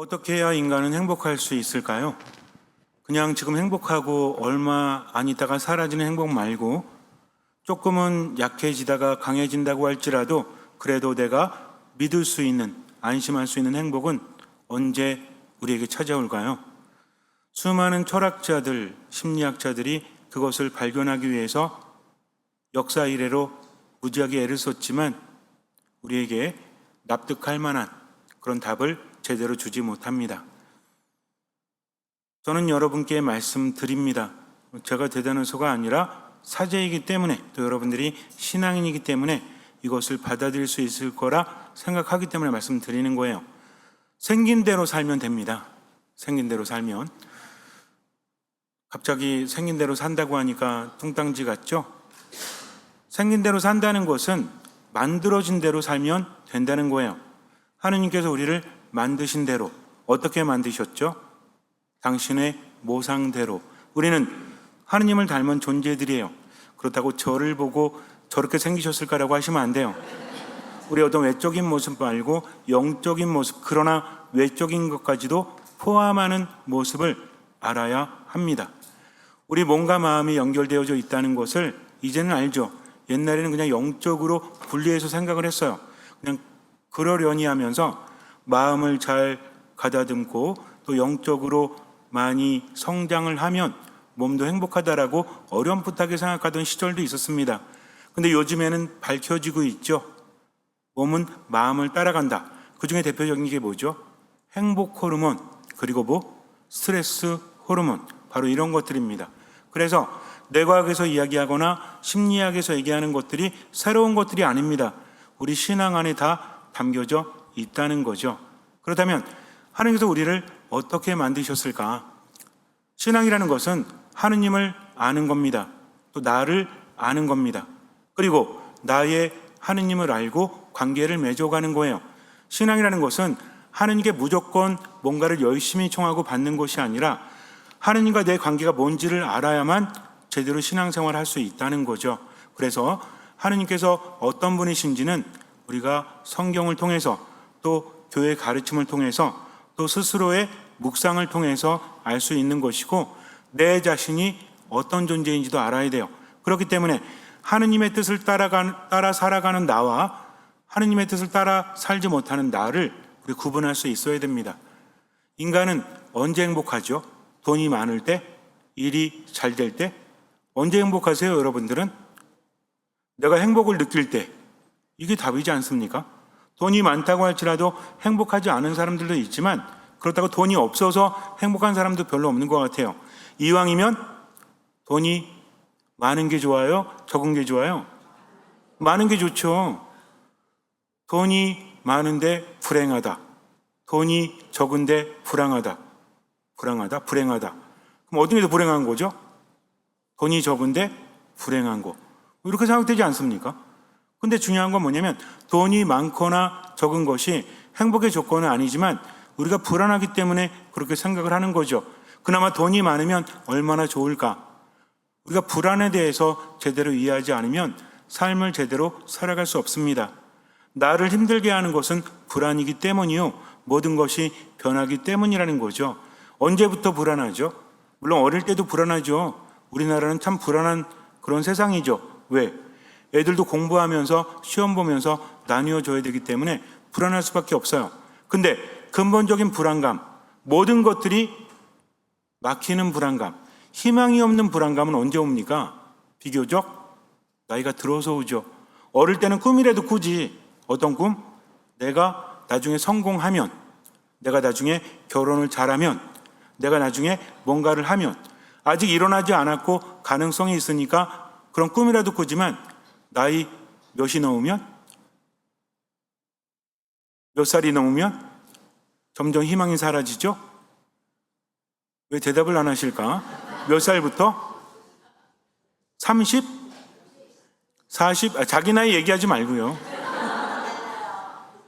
어떻게 해야 인간은 행복할 수 있을까요? 그냥 지금 행복하고 얼마 안 있다가 사라지는 행복 말고 조금은 약해지다가 강해진다고 할지라도 그래도 내가 믿을 수 있는, 안심할 수 있는 행복은 언제 우리에게 찾아올까요? 수많은 철학자들, 심리학자들이 그것을 발견하기 위해서 역사 이래로 무지하게 애를 썼지만 우리에게 납득할 만한 그런 답을 제대로 주지 못합니다. 저는 여러분께 말씀드립니다. 제가 대단해서가 아니라 사제이기 때문에, 또 여러분들이 신앙인이기 때문에 이것을 받아들일 수 있을 거라 생각하기 때문에 말씀드리는 거예요. 생긴 대로 살면 됩니다. 생긴 대로 살면. 갑자기 생긴 대로 산다고 하니까 뚱땅지 같죠? 생긴 대로 산다는 것은 만들어진 대로 살면 된다는 거예요. 하느님께서 우리를 만드신 대로, 어떻게 만드셨죠? 당신의 모상대로. 우리는 하느님을 닮은 존재들이에요. 그렇다고 저를 보고 저렇게 생기셨을까라고 하시면 안 돼요. 우리 어떤 외적인 모습 말고 영적인 모습, 그러나 외적인 것까지도 포함하는 모습을 알아야 합니다. 우리 몸과 마음이 연결되어져 있다는 것을 이제는 알죠. 옛날에는 그냥 영적으로 분리해서 생각을 했어요. 그냥 그러려니 하면서 마음을 잘 가다듬고 또 영적으로 많이 성장을 하면 몸도 행복하다라고 어렴풋하게 생각하던 시절도 있었습니다. 근데 요즘에는 밝혀지고 있죠. 몸은 마음을 따라간다. 그 중에 대표적인 게 뭐죠? 행복 호르몬, 그리고 스트레스 호르몬, 바로 이런 것들입니다. 그래서 뇌과학에서 이야기하거나 심리학에서 얘기하는 것들이 새로운 것들이 아닙니다. 우리 신앙 안에 다 담겨져 있다는 거죠. 그렇다면 하느님께서 우리를 어떻게 만드셨을까? 신앙이라는 것은 하느님을 아는 겁니다. 또 나를 아는 겁니다. 그리고 나의 하느님을 알고 관계를 맺어가는 거예요. 신앙이라는 것은 하느님께 무조건 뭔가를 열심히 청하고 받는 것이 아니라 하느님과 내 관계가 뭔지를 알아야만 제대로 신앙생활을 할 수 있다는 거죠. 그래서 하느님께서 어떤 분이신지는 우리가 성경을 통해서 또 교회 가르침을 통해서 또 스스로의 묵상을 통해서 알 수 있는 것이고 내 자신이 어떤 존재인지도 알아야 돼요. 그렇기 때문에 하느님의 뜻을 따라 살아가는 나와 하느님의 뜻을 따라 살지 못하는 나를 우리 구분할 수 있어야 됩니다. 인간은 언제 행복하죠? 돈이 많을 때? 일이 잘 될 때? 언제 행복하세요, 여러분들은? 내가 행복을 느낄 때. 이게 답이지 않습니까? 돈이 많다고 할지라도 행복하지 않은 사람들도 있지만 그렇다고 돈이 없어서 행복한 사람도 별로 없는 것 같아요. 이왕이면 돈이 많은 게 좋아요? 적은 게 좋아요? 많은 게 좋죠. 돈이 많은데 불행하다. 돈이 적은데 불행하다. 불행하다. 그럼 어떤 게 더 불행한 거죠? 돈이 적은데 불행한 거. 이렇게 생각되지 않습니까? 근데 중요한 건 뭐냐면 돈이 많거나 적은 것이 행복의 조건은 아니지만 우리가 불안하기 때문에 그렇게 생각을 하는 거죠. 그나마 돈이 많으면 얼마나 좋을까? 우리가 불안에 대해서 제대로 이해하지 않으면 삶을 제대로 살아갈 수 없습니다. 나를 힘들게 하는 것은 불안이기 때문이요. 모든 것이 변하기 때문이라는 거죠. 언제부터 불안하죠? 물론 어릴 때도 불안하죠. 우리나라는 참 불안한 그런 세상이죠. 왜? 애들도 공부하면서 시험 보면서 나뉘어져야 되기 때문에 불안할 수밖에 없어요. 근데 근본적인 불안감, 모든 것들이 막히는 불안감, 희망이 없는 불안감은 언제 옵니까? 비교적 나이가 들어서 오죠. 어릴 때는 꿈이라도 꾸지. 어떤 꿈? 내가 나중에 성공하면, 내가 나중에 결혼을 잘하면, 내가 나중에 뭔가를 하면, 아직 일어나지 않았고 가능성이 있으니까 그런 꿈이라도 꾸지만 나이 몇이 넘으면, 몇 살이 넘으면 점점 희망이 사라지죠? 왜 대답을 안 하실까? 몇 살부터? 30? 40? 자기 나이 얘기하지 말고요.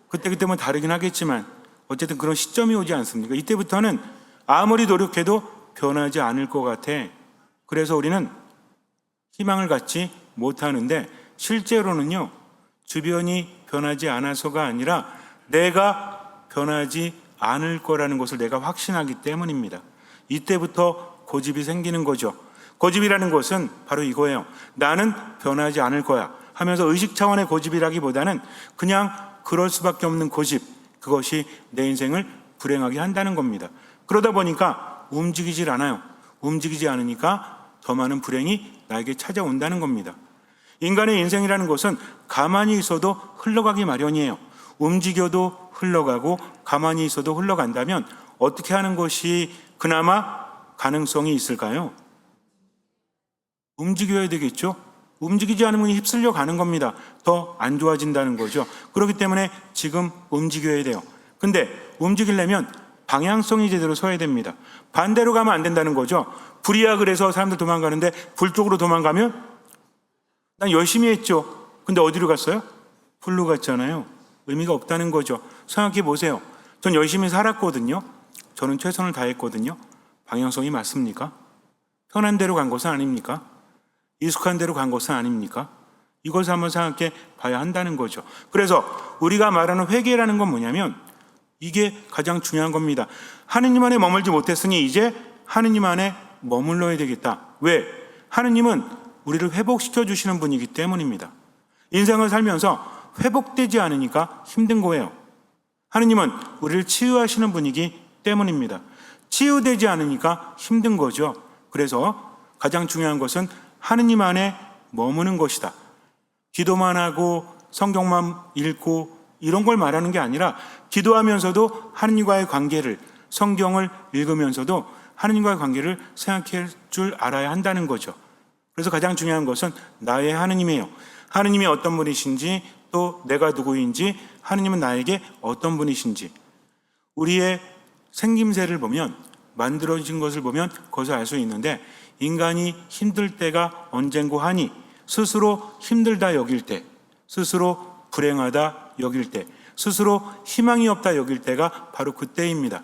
그때뭐 다르긴 하겠지만 어쨌든 그런 시점이 오지 않습니까? 이때부터는 아무리 노력해도 변하지 않을 것 같아. 그래서 우리는 희망을 갖지 못하는데 실제로는요, 주변이 변하지 않아서가 아니라 내가 변하지 않을 거라는 것을 내가 확신하기 때문입니다. 이때부터 고집이 생기는 거죠. 고집이라는 것은 바로 이거예요. 나는 변하지 않을 거야 하면서 의식 차원의 고집이라기보다는 그냥 그럴 수밖에 없는 고집, 그것이 내 인생을 불행하게 한다는 겁니다. 그러다 보니까 움직이질 않아요. 움직이지 않으니까 더 많은 불행이 나에게 찾아온다는 겁니다. 인간의 인생이라는 것은 가만히 있어도 흘러가기 마련이에요. 움직여도 흘러가고 가만히 있어도 흘러간다면 어떻게 하는 것이 그나마 가능성이 있을까요? 움직여야 되겠죠? 움직이지 않으면 휩쓸려 가는 겁니다. 더 안 좋아진다는 거죠. 그렇기 때문에 지금 움직여야 돼요. 근데 움직이려면 방향성이 제대로 서야 됩니다. 반대로 가면 안 된다는 거죠. 불이야 그래서 사람들 도망가는데 불 쪽으로 도망가면 난 열심히 했죠. 근데 어디로 갔어요? 불로 갔잖아요. 의미가 없다는 거죠. 생각해 보세요. 전 열심히 살았거든요. 저는 최선을 다했거든요. 방향성이 맞습니까? 편한 대로 간 것은 아닙니까? 익숙한 대로 간 것은 아닙니까? 이것을 한번 생각해 봐야 한다는 거죠. 그래서 우리가 말하는 회개라는 건 뭐냐면 이게 가장 중요한 겁니다. 하느님 안에 머물지 못했으니 이제 하느님 안에 머물러야 되겠다. 왜? 하느님은 우리를 회복시켜 주시는 분이기 때문입니다. 인생을 살면서 회복되지 않으니까 힘든 거예요. 하느님은 우리를 치유하시는 분이기 때문입니다. 치유되지 않으니까 힘든 거죠. 그래서 가장 중요한 것은 하느님 안에 머무는 것이다. 기도만 하고 성경만 읽고 이런 걸 말하는 게 아니라 기도하면서도 하느님과의 관계를, 성경을 읽으면서도 하느님과의 관계를 생각할 줄 알아야 한다는 거죠. 그래서 가장 중요한 것은 나의 하느님이에요. 하느님이 어떤 분이신지, 또 내가 누구인지, 하느님은 나에게 어떤 분이신지, 우리의 생김새를 보면, 만들어진 것을 보면 그것을 알 수 있는데, 인간이 힘들 때가 언젠고 하니 스스로 힘들다 여길 때, 스스로 불행하다 여길 때, 스스로 희망이 없다 여길 때가 바로 그때입니다.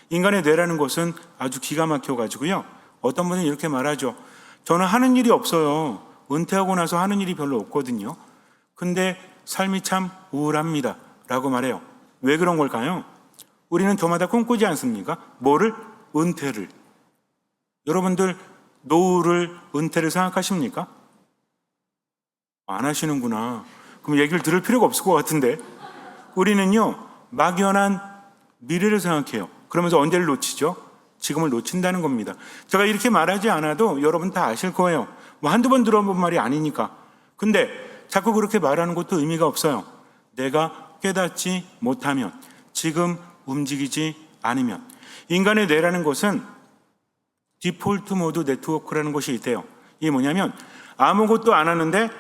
인간의 뇌라는 것은 아주 기가 막혀가지고요, 어떤 분은 이렇게 말하죠. 저는 하는 일이 없어요. 은퇴하고 나서 하는 일이 별로 없거든요. 근데 삶이 참 우울합니다 라고 말해요. 왜 그런 걸까요? 우리는 저마다 꿈꾸지 않습니까? 뭐를? 은퇴를. 여러분들 노후를, 은퇴를 생각하십니까? 안 하시는구나. 그럼 얘기를 들을 필요가 없을 것 같은데, 우리는요 막연한 미래를 생각해요. 그러면서 언제를 놓치죠? 지금을 놓친다는 겁니다. 제가 이렇게 말하지 않아도 여러분 다 아실 거예요. 뭐 한두 번 들어본 말이 아니니까. 근데 자꾸 그렇게 말하는 것도 의미가 없어요. 내가 깨닫지 못하면, 지금 움직이지 않으면. 인간의 뇌라는 것은 디폴트 모드 네트워크라는 것이 있대요. 이게 뭐냐면 아무것도 안 하는데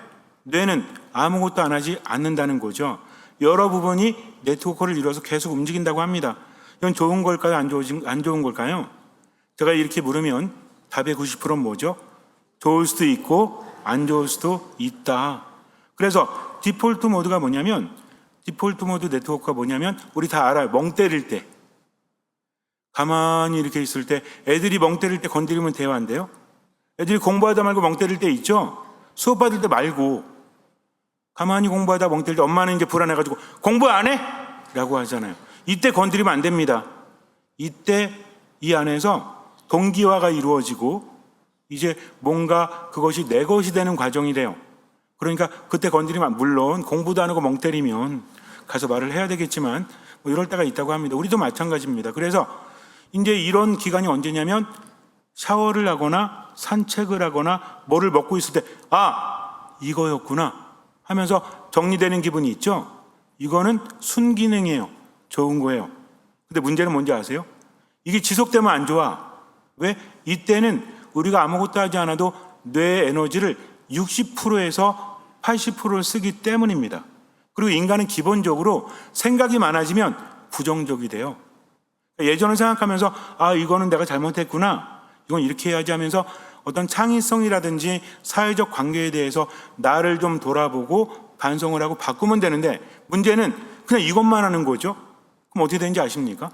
뇌는 아무것도 안 하지 않는다는 거죠. 여러 부분이 네트워크를 이루어서 계속 움직인다고 합니다. 이건 좋은 걸까요? 안 좋은 걸까요? 제가 이렇게 물으면 답의 90%는 뭐죠? 좋을 수도 있고 안 좋을 수도 있다. 그래서 디폴트 모드가 뭐냐면, 디폴트 모드 네트워크가 뭐냐면 우리 다 알아요. 멍 때릴 때, 가만히 이렇게 있을 때, 애들이 멍 때릴 때 건드리면 대화한대요. 애들이 공부하다 말고 멍 때릴 때 있죠? 수업 받을 때 말고 가만히 공부하다 멍 때릴 때 엄마는 이제 불안해가지고 공부 안 해? 라고 하잖아요. 이때 건드리면 안 됩니다. 이때 이 안에서 동기화가 이루어지고 이제 뭔가 그것이 내 것이 되는 과정이래요. 그러니까 그때 건드리면, 물론 공부도 안 하고 멍 때리면 가서 말을 해야 되겠지만 뭐 이럴 때가 있다고 합니다. 우리도 마찬가지입니다. 그래서 이제 이런 기간이 언제냐면 샤워를 하거나 산책을 하거나 뭐를 먹고 있을 때, 아, 이거였구나 하면서 정리되는 기분이 있죠. 이거는 순기능이에요. 좋은 거예요. 근데 문제는 뭔지 아세요? 이게 지속되면 안 좋아. 왜? 이때는 우리가 아무것도 하지 않아도 뇌의 에너지를 60%에서 80%를 쓰기 때문입니다. 그리고 인간은 기본적으로 생각이 많아지면 부정적이 돼요. 예전을 생각하면서 아, 이거는 내가 잘못했구나, 이건 이렇게 해야지 하면서 어떤 창의성이라든지 사회적 관계에 대해서 나를 좀 돌아보고 반성을 하고 바꾸면 되는데, 문제는 그냥 이것만 하는 거죠. 그럼 어떻게 되는지 아십니까?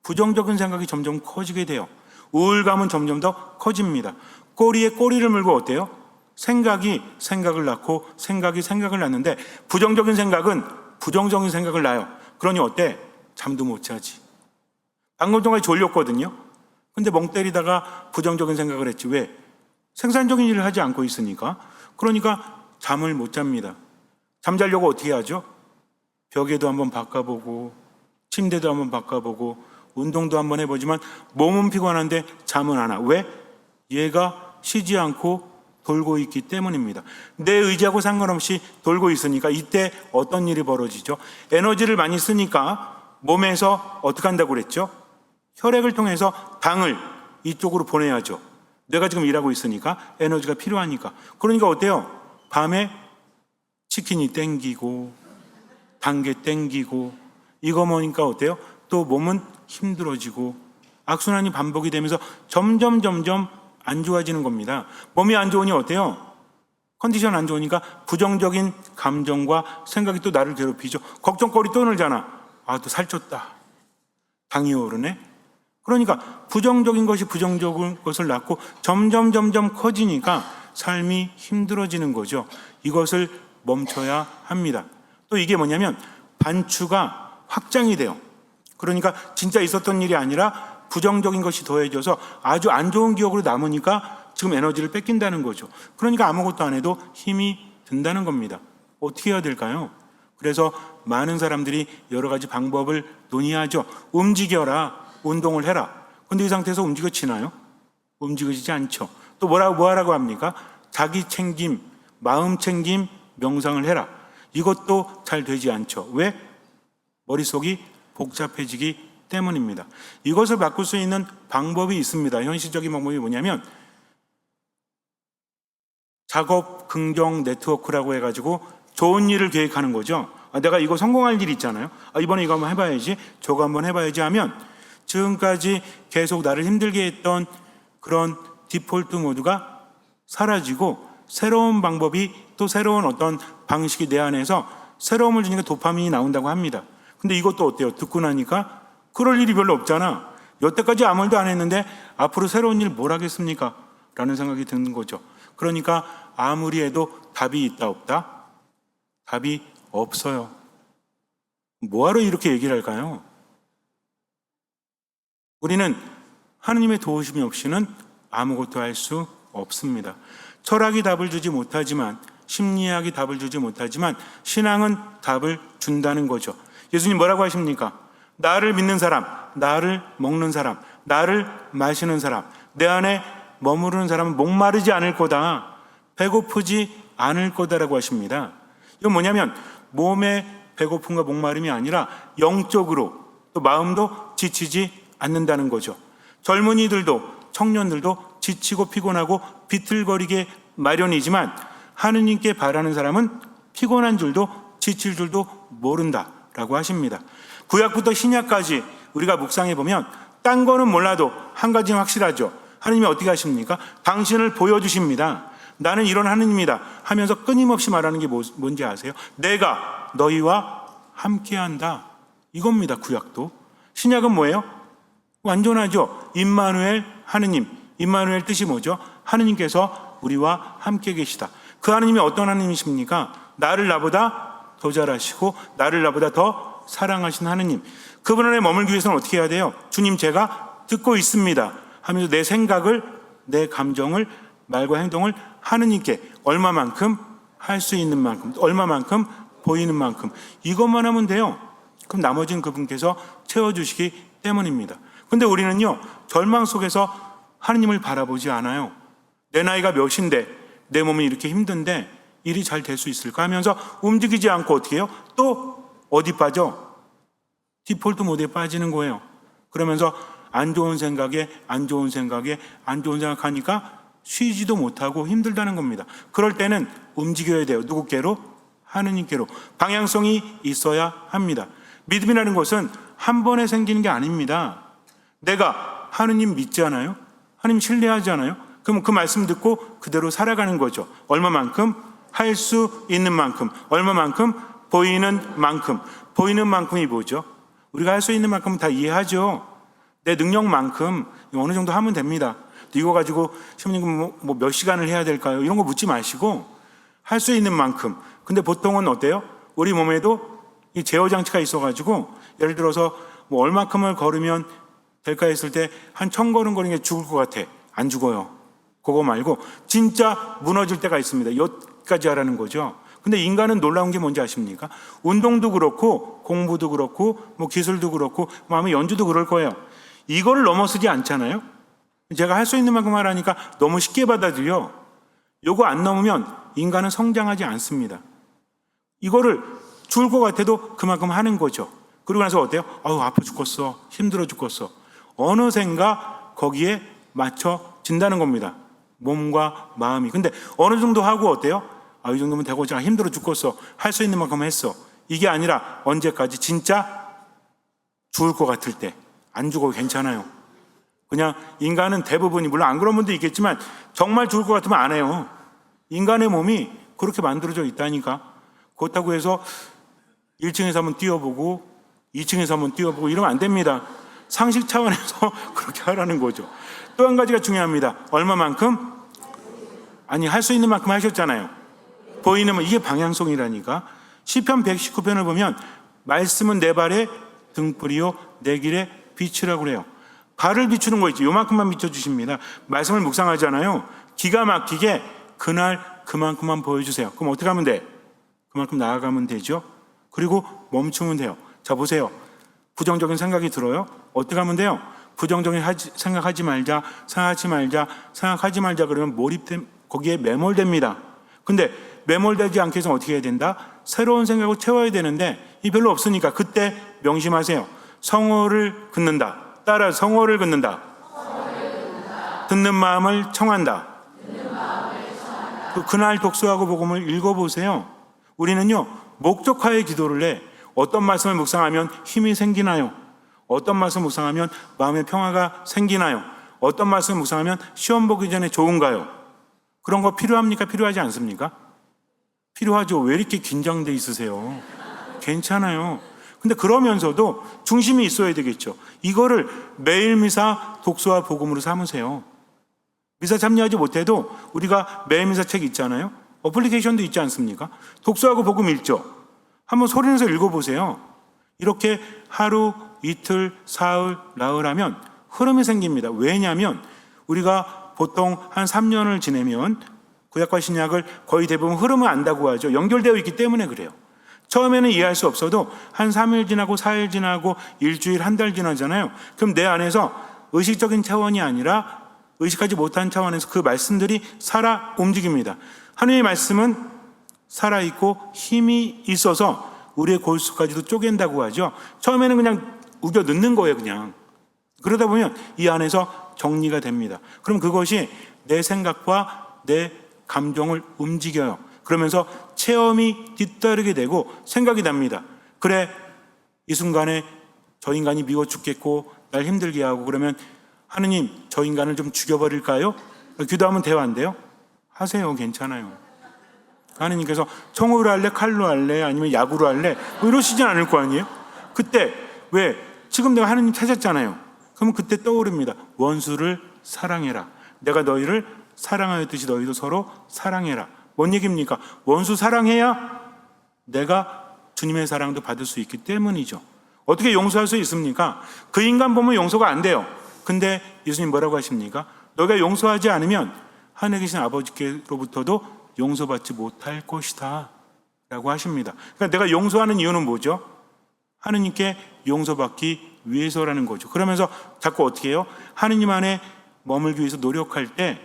부정적인 생각이 점점 커지게 돼요. 우울감은 점점 더 커집니다. 꼬리에 꼬리를 물고 어때요? 생각이 생각을 낳고 생각이 생각을 낳는데, 부정적인 생각은 부정적인 생각을 낳아요. 그러니 어때? 잠도 못 자지. 방금 전까지 졸렸거든요. 근데 멍 때리다가 부정적인 생각을 했지. 왜? 생산적인 일을 하지 않고 있으니까. 그러니까 잠을 못 잡니다. 잠자려고 어떻게 하죠? 벽에도 한번 바꿔보고 침대도 한번 바꿔보고 운동도 한번 해보지만 몸은 피곤한데 잠은 안 와. 왜? 얘가 쉬지 않고 돌고 있기 때문입니다. 내 의지하고 상관없이 돌고 있으니까 이때 어떤 일이 벌어지죠? 에너지를 많이 쓰니까 몸에서 어떻게 한다고 그랬죠? 혈액을 통해서 당을 이쪽으로 보내야죠. 뇌가 지금 일하고 있으니까 에너지가 필요하니까. 그러니까 어때요? 밤에 치킨이 땡기고 단계 땡기고 이거 먹으니까 어때요? 또 몸은 힘들어지고 악순환이 반복이 되면서 점점 안 좋아지는 겁니다. 몸이 안 좋으니 어때요? 컨디션 안 좋으니까 부정적인 감정과 생각이 또 나를 괴롭히죠. 걱정거리 또 늘잖아. 아, 또 살쪘다. 당이 오르네. 그러니까 부정적인 것이 부정적인 것을 낳고 점점 커지니까 삶이 힘들어지는 거죠. 이것을 멈춰야 합니다. 또 이게 뭐냐면 반추가 확장이 돼요. 그러니까 진짜 있었던 일이 아니라 부정적인 것이 더해져서 아주 안 좋은 기억으로 남으니까 지금 에너지를 뺏긴다는 거죠. 그러니까 아무것도 안 해도 힘이 든다는 겁니다. 어떻게 해야 될까요? 그래서 많은 사람들이 여러 가지 방법을 논의하죠. 움직여라, 운동을 해라. 근데 이 상태에서 움직여지나요? 움직여지지 않죠. 또 뭐 하라고 합니까? 자기 챙김, 마음 챙김, 명상을 해라. 이것도 잘 되지 않죠. 왜? 머릿속이 복잡해지기 때문입니다. 이것을 바꿀 수 있는 방법이 있습니다. 현실적인 방법이 뭐냐면 작업 긍정 네트워크라고 해가지고 좋은 일을 계획하는 거죠. 내가 이거 성공할 일 있잖아요. 이번에 이거 한번 해봐야지, 저거 한번 해봐야지 하면 지금까지 계속 나를 힘들게 했던 그런 디폴트 모드가 사라지고 새로운 방법이 또 새로운 어떤 방식이 내 안에서 새로움을 주니까 도파민이 나온다고 합니다. 근데 이것도 어때요? 듣고 나니까 그럴 일이 별로 없잖아. 여태까지 아무 일도 안 했는데 앞으로 새로운 일 뭘 하겠습니까? 라는 생각이 드는 거죠. 그러니까 아무리 해도 답이 있다 없다? 답이 없어요. 뭐하러 이렇게 얘기를 할까요? 우리는 하느님의 도우심이 없이는 아무것도 할 수 없습니다. 철학이 답을 주지 못하지만, 심리학이 답을 주지 못하지만 신앙은 답을 준다는 거죠. 예수님 뭐라고 하십니까? 나를 믿는 사람, 나를 먹는 사람, 나를 마시는 사람, 내 안에 머무르는 사람은 목마르지 않을 거다, 배고프지 않을 거다라고 하십니다. 이건 뭐냐면 몸의 배고픔과 목마름이 아니라 영적으로 또 마음도 지치지 않는다는 거죠. 젊은이들도 청년들도 지치고 피곤하고 비틀거리게 마련이지만 하느님께 바라는 사람은 피곤한 줄도 지칠 줄도 모른다라고 하십니다. 구약부터 신약까지 우리가 묵상해 보면 딴 거는 몰라도 한 가지는 확실하죠. 하느님이 어떻게 하십니까? 당신을 보여주십니다. 나는 이런 하느님이다 하면서 끊임없이 말하는 게 뭔지 아세요? 내가 너희와 함께한다. 이겁니다. 구약도. 신약은 뭐예요? 완전하죠. 임마누엘 하느님. 임마누엘 뜻이 뭐죠? 하느님께서 우리와 함께 계시다. 그 하느님이 어떤 하느님이십니까? 나를 나보다 더 잘하시고 나를 나보다 더 사랑하신 하느님. 그분 안에 머물기 위해서는 어떻게 해야 돼요? 주님, 제가 듣고 있습니다 하면서 내 생각을, 내 감정을, 말과 행동을 하느님께 얼마만큼 할 수 있는 만큼, 얼마만큼 보이는 만큼, 이것만 하면 돼요. 그럼 나머지는 그분께서 채워주시기 때문입니다. 근데 우리는요, 절망 속에서 하느님을 바라보지 않아요. 내 나이가 몇인데 내 몸이 이렇게 힘든데 일이 잘 될 수 있을까 하면서 움직이지 않고 어떻게 해요? 또 어디 빠져? 디폴트 모드에 빠지는 거예요. 그러면서 안 좋은 생각에 생각하니까 쉬지도 못하고 힘들다는 겁니다. 그럴 때는 움직여야 돼요. 누구께로? 하느님께로. 방향성이 있어야 합니다. 믿음이라는 것은 한 번에 생기는 게 아닙니다. 내가 하느님 믿지 않아요? 하느님 신뢰하지 않아요? 그럼 그 말씀 듣고 그대로 살아가는 거죠. 얼마만큼? 할 수 있는 만큼. 얼마만큼? 보이는 만큼. 보이는 만큼이 뭐죠? 우리가 할 수 있는 만큼은 다 이해하죠. 내 능력만큼 어느 정도 하면 됩니다. 이거 가지고 시험님 몇 시간을 해야 될까요? 이런 거 묻지 마시고 할 수 있는 만큼. 근데 보통은 어때요? 우리 몸에도 이 제어 장치가 있어가지고 예를 들어서 얼마큼을 걸으면 될까 했을 때 한 1000걸음 거리는 게 죽을 것 같아. 안 죽어요. 그거 말고 진짜 무너질 때가 있습니다. 여기까지 하라는 거죠. 근데 인간은 놀라운 게 뭔지 아십니까? 운동도 그렇고 공부도 그렇고 뭐 기술도 그렇고 마음의 연주도 그럴 거예요. 이거를 넘어서지 않잖아요. 제가 할 수 있는 만큼 하라니까 너무 쉽게 받아들여. 요거 안 넘으면 인간은 성장하지 않습니다. 이거를 죽을 것 같아도 그만큼 하는 거죠. 그러고 나서 어때요? 아우 아파 죽겠어. 힘들어 죽겠어. 어느샌가 거기에 맞춰진다는 겁니다. 몸과 마음이. 근데 어느 정도 하고 어때요? 아, 이 정도면 되고 자 힘들어 죽겠어. 할 수 있는 만큼 했어. 이게 아니라 언제까지? 진짜 죽을 것 같을 때. 안 죽어도 괜찮아요. 그냥 인간은 대부분이, 물론 안 그런 분도 있겠지만 정말 죽을 것 같으면 안 해요. 인간의 몸이 그렇게 만들어져 있다니까. 그렇다고 해서 1층에서 한번 뛰어보고 2층에서 한번 뛰어보고 이러면 안 됩니다. 상식 차원에서 그렇게 하라는 거죠. 또 한 가지가 중요합니다. 얼마만큼? 아니, 할 수 있는 만큼 하셨잖아요. 보이는 뭐 이게 방향성이라니까. 시편 119편을 보면 말씀은 내 발의 등불이요 내 길의 빛이라고 그래요. 발을 비추는 거 있죠. 요만큼만 비춰주십니다. 말씀을 묵상하잖아요. 기가 막히게 그날 그만큼만 보여주세요. 그럼 어떻게 하면 돼? 그만큼 나아가면 되죠. 그리고 멈추면 돼요. 자, 보세요. 부정적인 생각이 들어요. 어떻게 하면 돼요? 부정적인 생각하지 말자, 생각하지 말자 그러면 거기에 매몰됩니다. 근데 매몰되지 않게 해서 어떻게 해야 된다? 새로운 생각을 채워야 되는데 이 별로 없으니까 그때 명심하세요. 성호를 긋는다. 따라 성호를 긋는다. 듣는 마음을 청한다. 그날 독서하고 복음을 읽어보세요. 우리는요 목적화의 기도를 해. 어떤 말씀을 묵상하면 힘이 생기나요? 어떤 말씀을 묵상하면 마음의 평화가 생기나요? 어떤 말씀을 묵상하면 시험 보기 전에 좋은가요? 그런 거 필요합니까? 필요하지 않습니까? 필요하죠. 왜 이렇게 긴장돼 있으세요? 괜찮아요. 근데 그러면서도 중심이 있어야 되겠죠. 이거를 매일 미사 독서와 복음으로 삼으세요. 미사 참여하지 못해도 우리가 매일 미사 책 있잖아요. 어플리케이션도 있지 않습니까? 독서하고 복음 읽죠. 한번 소리내서 읽어보세요. 이렇게 하루, 이틀, 사흘, 나흘 하면 흐름이 생깁니다. 왜냐하면 우리가 보통 한 3년을 지내면 구약과 신약을 거의 대부분 흐름을 안다고 하죠. 연결되어 있기 때문에 그래요. 처음에는 이해할 수 없어도 한 3일 지나고 4일 지나고 일주일, 한 달 지나잖아요. 그럼 내 안에서 의식적인 차원이 아니라 의식하지 못한 차원에서 그 말씀들이 살아 움직입니다. 하나님의 말씀은 살아있고 힘이 있어서 우리의 골수까지도 쪼갠다고 하죠. 처음에는 그냥 우겨 넣는 거예요, 그냥. 그러다 보면 이 안에서 정리가 됩니다. 그럼 그것이 내 생각과 내 감정을 움직여요. 그러면서 체험이 뒤따르게 되고 생각이 납니다. 그래, 이 순간에 저 인간이 미워 죽겠고 날 힘들게 하고 그러면 하느님, 저 인간을 좀 죽여버릴까요? 기도하면 돼요, 안 돼요? 하세요, 괜찮아요. 하느님께서 총으로 할래, 칼로 할래, 아니면 약으로 할래 뭐 이러시진 않을 거 아니에요? 그때 왜? 지금 내가 하느님 찾았잖아요. 그러면 그때 떠오릅니다. 원수를 사랑해라. 내가 너희를 사랑하였듯이 너희도 서로 사랑해라. 뭔 얘기입니까? 원수 사랑해야 내가 주님의 사랑도 받을 수 있기 때문이죠. 어떻게 용서할 수 있습니까? 그 인간 보면 용서가 안 돼요. 근데 예수님 뭐라고 하십니까? 너희가 용서하지 않으면 하늘에 계신 아버지께로부터도 용서받지 못할 것이다 라고 하십니다. 그러니까 내가 용서하는 이유는 뭐죠? 하느님께 용서받기 위해서라는 거죠. 그러면서 자꾸 어떻게 해요? 하느님 안에 머물기 위해서 노력할 때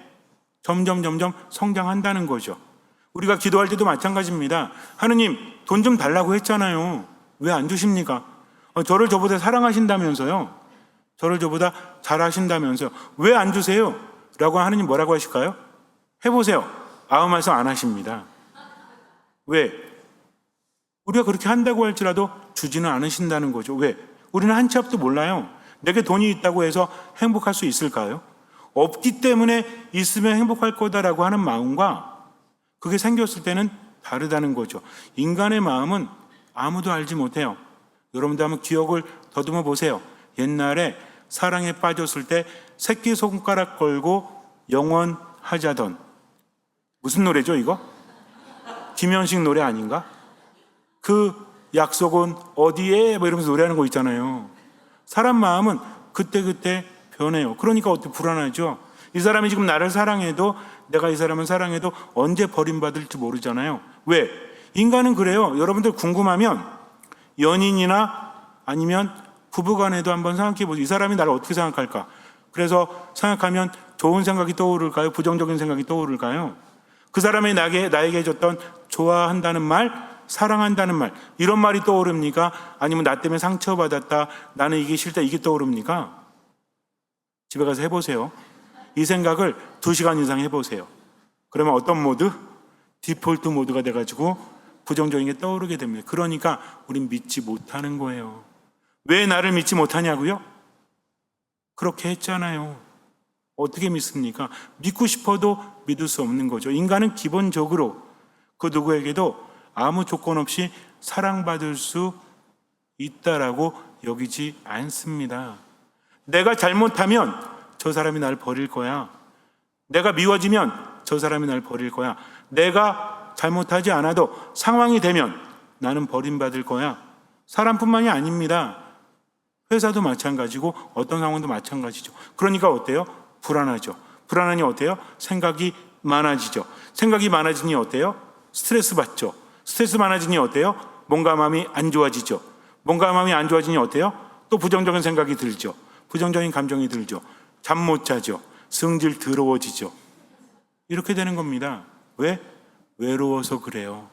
점점 성장한다는 거죠. 우리가 기도할 때도 마찬가지입니다. 하느님 돈 좀 달라고 했잖아요. 왜 안 주십니까? 저를 저보다 사랑하신다면서요. 저를 저보다 잘하신다면서요. 왜 안 주세요? 라고 하느님 뭐라고 하실까요? 해보세요. 아무 말씀 안 하십니다. 왜? 우리가 그렇게 한다고 할지라도 주지는 않으신다는 거죠. 왜? 우리는 한 치 앞도 몰라요. 내게 돈이 있다고 해서 행복할 수 있을까요? 없기 때문에 있으면 행복할 거다라고 하는 마음과 그게 생겼을 때는 다르다는 거죠. 인간의 마음은 아무도 알지 못해요. 여러분도 한번 기억을 더듬어 보세요. 옛날에 사랑에 빠졌을 때 새끼손가락 걸고 영원하자던 무슨 노래죠 이거? 김현식 노래 아닌가? 그 약속은 어디에? 뭐 이러면서 노래하는 거 있잖아요. 사람 마음은 그때그때 변해요. 그러니까 어떻게 불안하죠? 이 사람이 지금 나를 사랑해도, 내가 이 사람을 사랑해도 언제 버림받을지 모르잖아요. 왜? 인간은 그래요. 여러분들 궁금하면 연인이나 아니면 부부간에도 한번 생각해 보세요. 이 사람이 나를 어떻게 생각할까? 그래서 생각하면 좋은 생각이 떠오를까요? 부정적인 생각이 떠오를까요? 그 사람이 나에게 해줬던 좋아한다는 말, 사랑한다는 말, 이런 말이 떠오릅니까? 아니면 나 때문에 상처받았다, 나는 이게 싫다, 이게 떠오릅니까? 집에 가서 해보세요. 이 생각을 2시간 이상 해보세요. 그러면 어떤 모드? 디폴트 모드가 돼가지고 부정적인 게 떠오르게 됩니다. 그러니까 우린 믿지 못하는 거예요. 왜 나를 믿지 못하냐고요? 그렇게 했잖아요. 어떻게 믿습니까? 믿고 싶어도 믿을 수 없는 거죠. 인간은 기본적으로 그 누구에게도 아무 조건 없이 사랑받을 수 있다라고 여기지 않습니다. 내가 잘못하면 저 사람이 날 버릴 거야. 내가 미워지면 저 사람이 날 버릴 거야. 내가 잘못하지 않아도 상황이 되면 나는 버림받을 거야. 사람뿐만이 아닙니다. 회사도 마찬가지고 어떤 상황도 마찬가지죠. 그러니까 어때요? 불안하죠. 불안하니 어때요? 생각이 많아지죠. 생각이 많아지니 어때요? 스트레스 받죠. 스트레스 많아지니 어때요? 몸과 마음이 안 좋아지죠. 몸과 마음이 안 좋아지니 어때요? 또 부정적인 생각이 들죠. 부정적인 감정이 들죠. 잠 못 자죠. 성질 더러워지죠. 이렇게 되는 겁니다. 왜? 외로워서 그래요.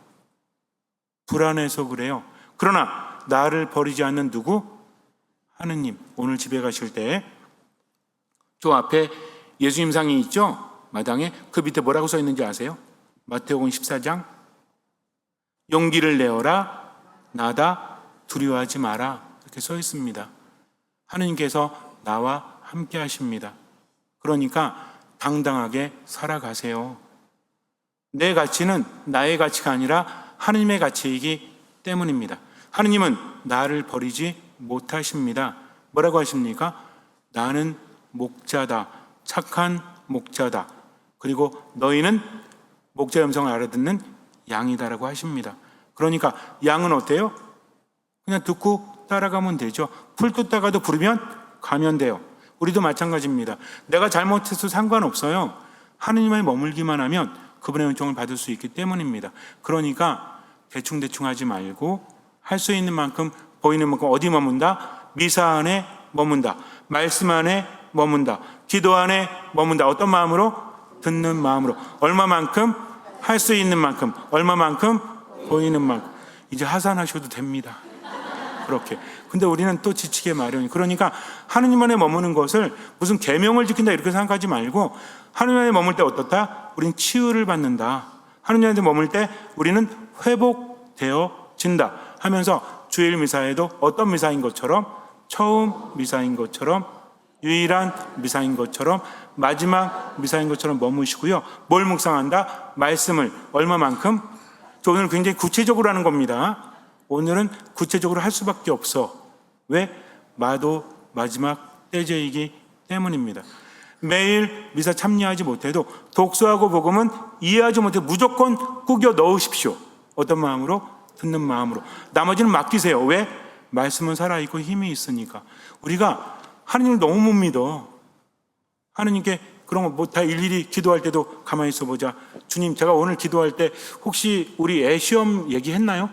불안해서 그래요. 그러나 나를 버리지 않는 누구? 하느님. 오늘 집에 가실 때 저 앞에 예수님 상이 있죠? 마당에. 그 밑에 뭐라고 써 있는지 아세요? 마태복음 14장. 용기를 내어라. 나다. 두려워하지 마라. 이렇게 써 있습니다. 하느님께서 나와 함께 하십니다. 그러니까 당당하게 살아가세요. 내 가치는 나의 가치가 아니라 하느님의 가치이기 때문입니다. 하느님은 나를 버리지 못하십니다. 뭐라고 하십니까? 나는 목자다. 착한 목자다. 그리고 너희는 목자의 음성을 알아듣는 양이다라고 하십니다. 그러니까 양은 어때요? 그냥 듣고 따라가면 되죠. 풀 뜯다가도 부르면 가면 돼요. 우리도 마찬가지입니다. 내가 잘못해서 상관없어요. 하느님에 머물기만 하면 그분의 은총을 받을 수 있기 때문입니다. 그러니까 대충대충 하지 말고 할 수 있는 만큼, 보이는 만큼 어디 머문다? 미사 안에 머문다. 말씀 안에 머문다. 기도 안에 머문다. 어떤 마음으로? 듣는 마음으로. 얼마만큼? 할 수 있는 만큼. 얼마만큼? 보이는 만큼. 이제 하산하셔도 됩니다. 그렇게. 근데 우리는 또 지치게 마련이. 그러니까 하느님 안에 머무는 것을 무슨 계명을 지킨다 이렇게 생각하지 말고, 하느님 안에 머물 때 어떻다? 우리는 치유를 받는다. 하느님 안에 머물 때 우리는 회복되어진다 하면서 주일 미사에도 어떤 미사인 것처럼, 처음 미사인 것처럼, 유일한 미사인 것처럼, 마지막 미사인 것처럼 머무시고요. 뭘 묵상한다? 말씀을. 얼마만큼? 저 오늘 굉장히 구체적으로 하는 겁니다. 오늘은 구체적으로 할 수밖에 없어. 왜? 마도 마지막 때제이기 때문입니다. 매일 미사 참여하지 못해도 독서하고 복음은 이해하지 못해도 무조건 꾸겨 넣으십시오. 어떤 마음으로? 듣는 마음으로. 나머지는 맡기세요. 왜? 말씀은 살아있고 힘이 있으니까. 우리가 하느님을 너무 못 믿어. 하느님께 그런 거 뭐 다 일일이 기도할 때도 가만히 있어 보자. 주님, 제가 오늘 기도할 때 혹시 우리 애 시험 얘기했나요?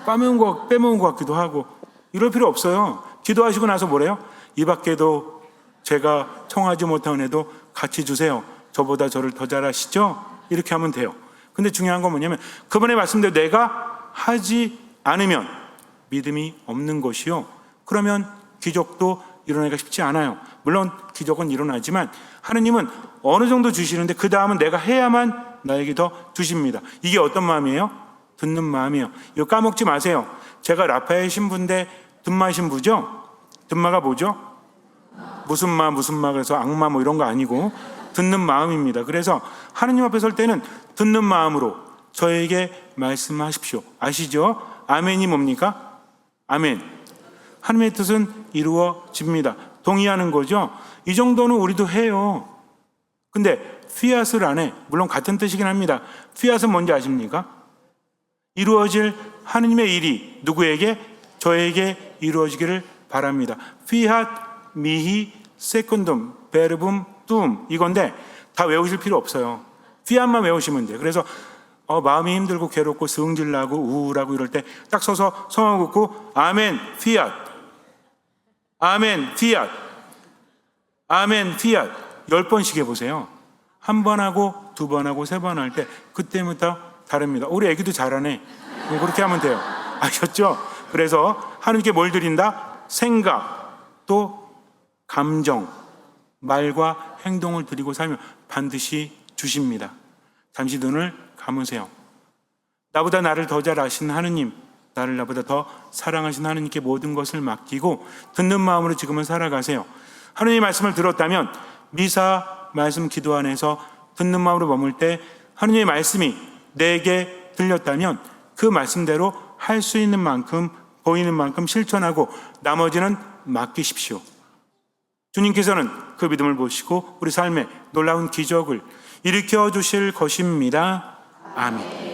빼먹은 것 같기도 하고. 이럴 필요 없어요. 기도하시고 나서 뭐래요? 이 밖에도 제가 청하지 못한 애도 같이 주세요. 저보다 저를 더 잘하시죠? 이렇게 하면 돼요. 근데 중요한 건 뭐냐면 그분의 말씀대로 내가 하지 않으면 믿음이 없는 것이요. 그러면 기적도 일어나기가 쉽지 않아요. 물론 기적은 일어나지만 하느님은 어느 정도 주시는데 그 다음은 내가 해야만 나에게 더 주십니다. 이게 어떤 마음이에요? 듣는 마음이에요. 이거 까먹지 마세요. 제가 라파엘 신부인데 듣마 신부죠? 듣마가 뭐죠? 무슨 마 그래서 악마 뭐 이런 거 아니고 듣는 마음입니다. 그래서 하느님 앞에 설 때는 듣는 마음으로 저에게 말씀하십시오. 아시죠? 아멘이 뭡니까? 아멘. 하느님의 뜻은 이루어집니다. 동의하는 거죠. 이 정도는 우리도 해요. 근데 피앗을 안 해. 물론 같은 뜻이긴 합니다. 피앗은 뭔지 아십니까? 이루어질 하느님의 일이 누구에게? 저에게 이루어지기를 바랍니다. 피앗 미히, 세컨둠, 베르붐, 둠 이건데 다 외우실 필요 없어요. 피앗만 외우시면 돼요. 그래서 마음이 힘들고 괴롭고 승질 나고 우울하고 이럴 때 딱 서서 성화 긋고 아멘 피앗, 아멘 피앗, 아멘 피앗 10번씩 해보세요. 한 번 하고 두 번 하고 세 번 할 때 그때부터 다릅니다. 우리 애기도 잘하네. 그렇게 하면 돼요. 아셨죠? 그래서 하나님께 뭘 드린다? 생각, 또 감정, 말과 행동을 드리고 살면 반드시 주십니다. 잠시 눈을 감으세요. 나보다 나를 더 잘 아시는 하느님, 나를 나보다 더 사랑하시는 하느님께 모든 것을 맡기고 듣는 마음으로 지금은 살아가세요. 하느님의 말씀을 들었다면 미사 말씀 기도 안에서 듣는 마음으로 머물 때 하느님의 말씀이 내게 들렸다면 그 말씀대로 할 수 있는 만큼 보이는 만큼 실천하고 나머지는 맡기십시오. 주님께서는 그 믿음을 보시고 우리 삶에 놀라운 기적을 일으켜 주실 것입니다. 아멘.